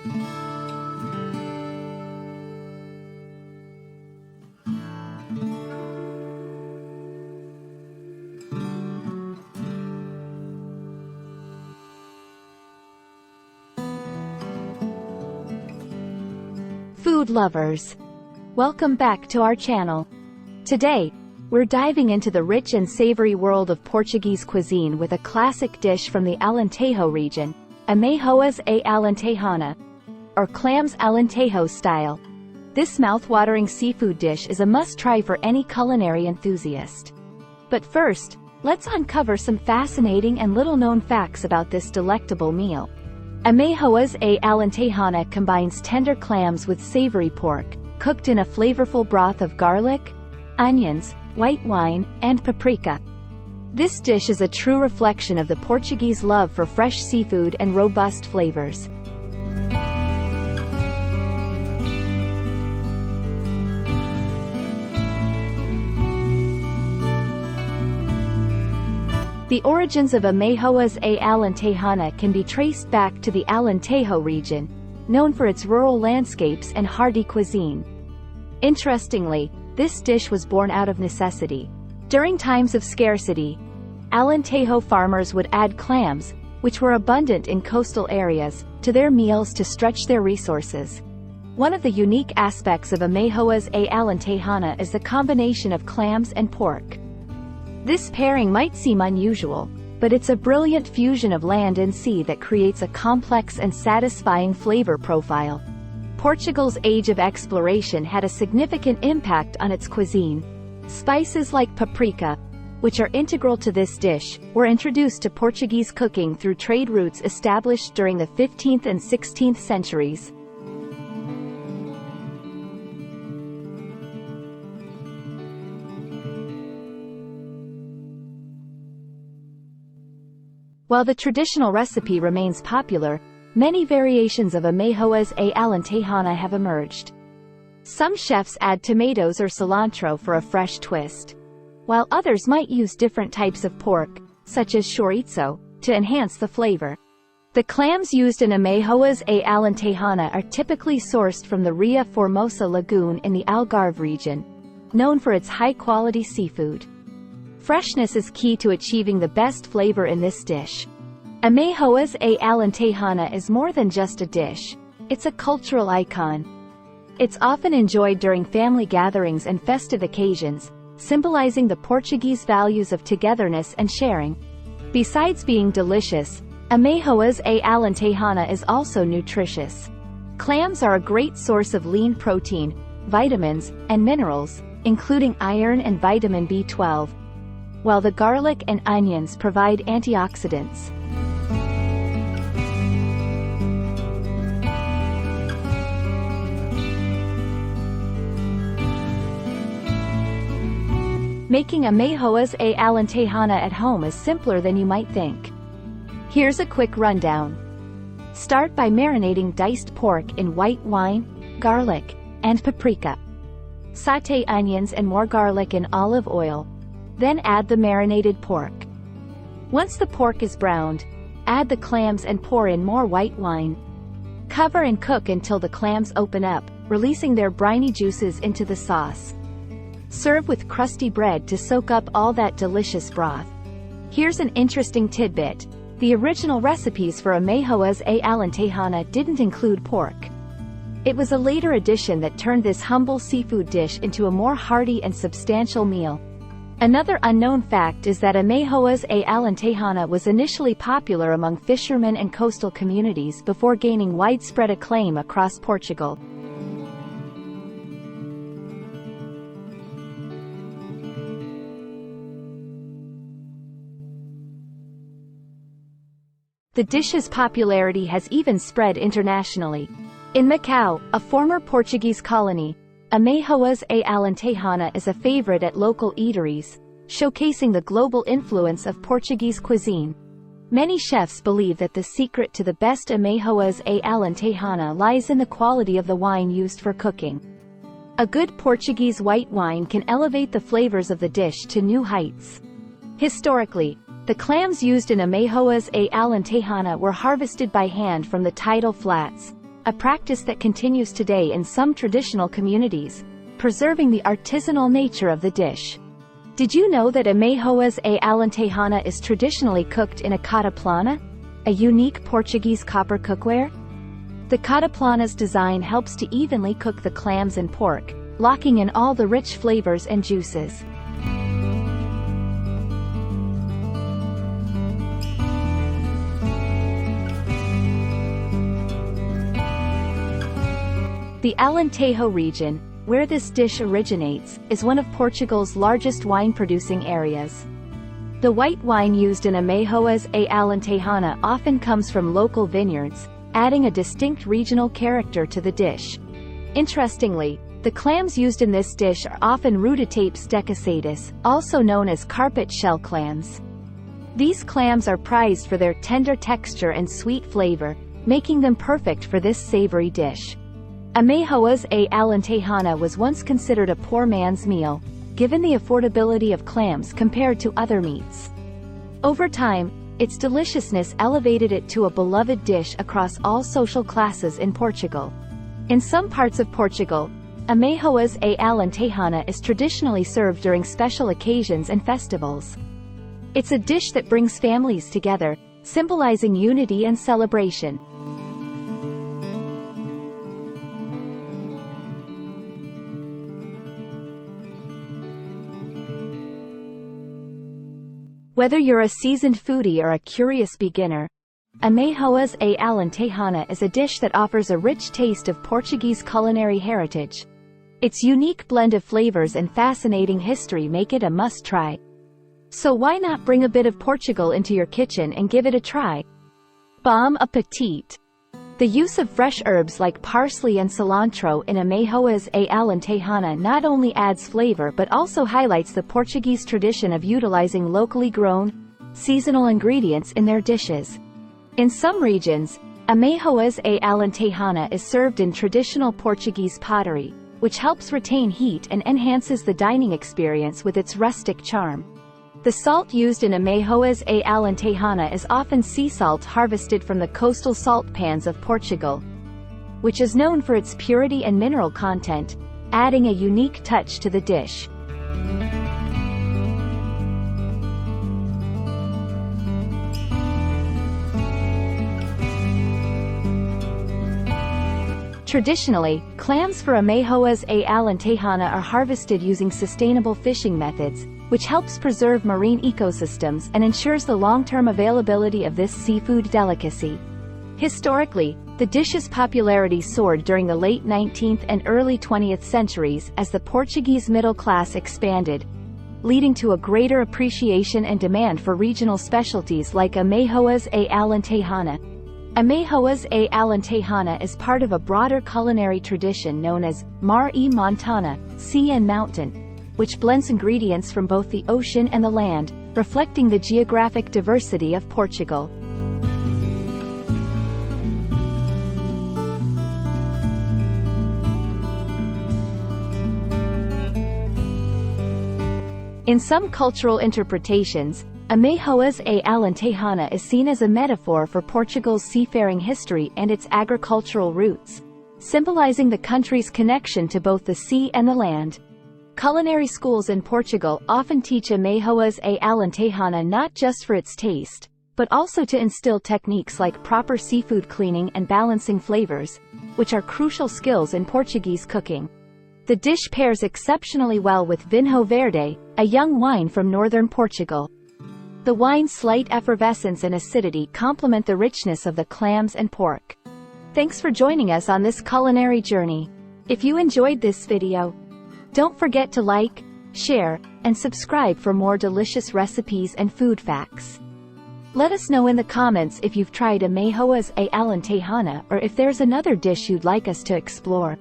Food lovers, welcome back to our channel. Today, we're diving into the rich and savory world of Portuguese cuisine with a classic dish from the Alentejo region, Ameijoas Alentejana, or Clams Alentejo-style. This mouth-watering seafood dish is a must-try for any culinary enthusiast. But first, let's uncover some fascinating and little-known facts about this delectable meal. Ameijoas Alentejana combines tender clams with savory pork, cooked in a flavorful broth of garlic, onions, white wine, and paprika. This dish is a true reflection of the Portuguese love for fresh seafood and robust flavors. The origins of Ameijoas Alentejana can be traced back to the Alentejo region, known for its rural landscapes and hearty cuisine. Interestingly, this dish was born out of necessity. During times of scarcity, Alentejo farmers would add clams, which were abundant in coastal areas, to their meals to stretch their resources. One of the unique aspects of Ameijoas Alentejana is the combination of clams and pork. This pairing might seem unusual, but it's a brilliant fusion of land and sea that creates a complex and satisfying flavor profile. Portugal's age of exploration had a significant impact on its cuisine. Spices like paprika, which are integral to this dish, were introduced to Portuguese cooking through trade routes established during the 15th and 16th centuries. While the traditional recipe remains popular, many variations of Ameijoas Alentejana have emerged. Some chefs add tomatoes or cilantro for a fresh twist, while others might use different types of pork, such as chorizo, to enhance the flavor. The clams used in Ameijoas Alentejana are typically sourced from the Ria Formosa lagoon in the Algarve region, known for its high-quality seafood. Freshness is key to achieving the best flavor in this dish. Ameijoas Alentejana is more than just a dish. It's a cultural icon. It's often enjoyed during family gatherings and festive occasions, symbolizing the Portuguese values of togetherness and sharing. Besides being delicious, Ameijoas Alentejana is also nutritious. Clams are a great source of lean protein, vitamins, and minerals, including iron and vitamin B12, while the garlic and onions provide antioxidants. Making Ameijoas Alentejana at home is simpler than you might think. Here's a quick rundown. Start by marinating diced pork in white wine, garlic, and paprika. Sauté onions and more garlic in olive oil. Then add the marinated pork. Once the pork is browned, add the clams and pour in more white wine. Cover and cook until the clams open up, releasing their briny juices into the sauce. Serve with crusty bread to soak up all that delicious broth. Here's an interesting tidbit. The original recipes for Ameijoas Alentejana didn't include pork. It was a later addition that turned this humble seafood dish into a more hearty and substantial meal. Another unknown fact is that Ameijoas Alentejana was initially popular among fishermen and coastal communities before gaining widespread acclaim across Portugal. The dish's popularity has even spread internationally. In Macau, a former Portuguese colony, Ameijoas Alentejana is a favorite at local eateries, showcasing the global influence of Portuguese cuisine. Many chefs believe that the secret to the best Ameijoas Alentejana lies in the quality of the wine used for cooking. A good Portuguese white wine can elevate the flavors of the dish to new heights. Historically, the clams used in Ameijoas Alentejana were harvested by hand from the tidal flats, a practice that continues today in some traditional communities, preserving the artisanal nature of the dish. Did you know that Ameijoas Alentejana is traditionally cooked in a cataplana, a unique Portuguese copper cookware? The cataplana's design helps to evenly cook the clams and pork, locking in all the rich flavors and juices. The Alentejo region, where this dish originates, is one of Portugal's largest wine-producing areas. The white wine used in Ameijoas Alentejana often comes from local vineyards, adding a distinct regional character to the dish. Interestingly, the clams used in this dish are often Ruditapes decusatus, also known as carpet shell clams. These clams are prized for their tender texture and sweet flavor, making them perfect for this savory dish. Ameijoas Alentejana was once considered a poor man's meal, given the affordability of clams compared to other meats. Over time, its deliciousness elevated it to a beloved dish across all social classes in Portugal. In some parts of Portugal, Ameijoas Alentejana is traditionally served during special occasions and festivals. It's a dish that brings families together, symbolizing unity and celebration. Whether you're a seasoned foodie or a curious beginner, Ameijoas Alentejana is a dish that offers a rich taste of Portuguese culinary heritage. Its unique blend of flavors and fascinating history make it a must-try. So why not bring a bit of Portugal into your kitchen and give it a try? Bon appetit! The use of fresh herbs like parsley and cilantro in Ameijoas Alentejana not only adds flavor but also highlights the Portuguese tradition of utilizing locally grown, seasonal ingredients in their dishes. In some regions, Ameijoas Alentejana is served in traditional Portuguese pottery, which helps retain heat and enhances the dining experience with its rustic charm. The salt used in Ameijoas Alentejana is often sea salt harvested from the coastal salt pans of Portugal, which is known for its purity and mineral content, adding a unique touch to the dish. Traditionally, clams for Ameijoas Alentejana are harvested using sustainable fishing methods, which helps preserve marine ecosystems and ensures the long-term availability of this seafood delicacy. Historically, the dish's popularity soared during the late 19th and early 20th centuries as the Portuguese middle class expanded, leading to a greater appreciation and demand for regional specialties like Ameijoas Alentejana. Ameijoas Alentejana is part of a broader culinary tradition known as mar e montana, sea and mountain, which blends ingredients from both the ocean and the land, reflecting the geographic diversity of Portugal. In some cultural interpretations, Ameijoas Alentejana is seen as a metaphor for Portugal's seafaring history and its agricultural roots, symbolizing the country's connection to both the sea and the land. Culinary schools in Portugal often teach Ameijoas Alentejana not just for its taste, but also to instill techniques like proper seafood cleaning and balancing flavors, which are crucial skills in Portuguese cooking. The dish pairs exceptionally well with vinho verde, a young wine from northern Portugal. The wine's slight effervescence and acidity complement the richness of the clams and pork. Thanks for joining us on this culinary journey. If you enjoyed this video, don't forget to like, share, and subscribe for more delicious recipes and food facts. Let us know in the comments if you've tried Ameijoas Alentejana or if there's another dish you'd like us to explore.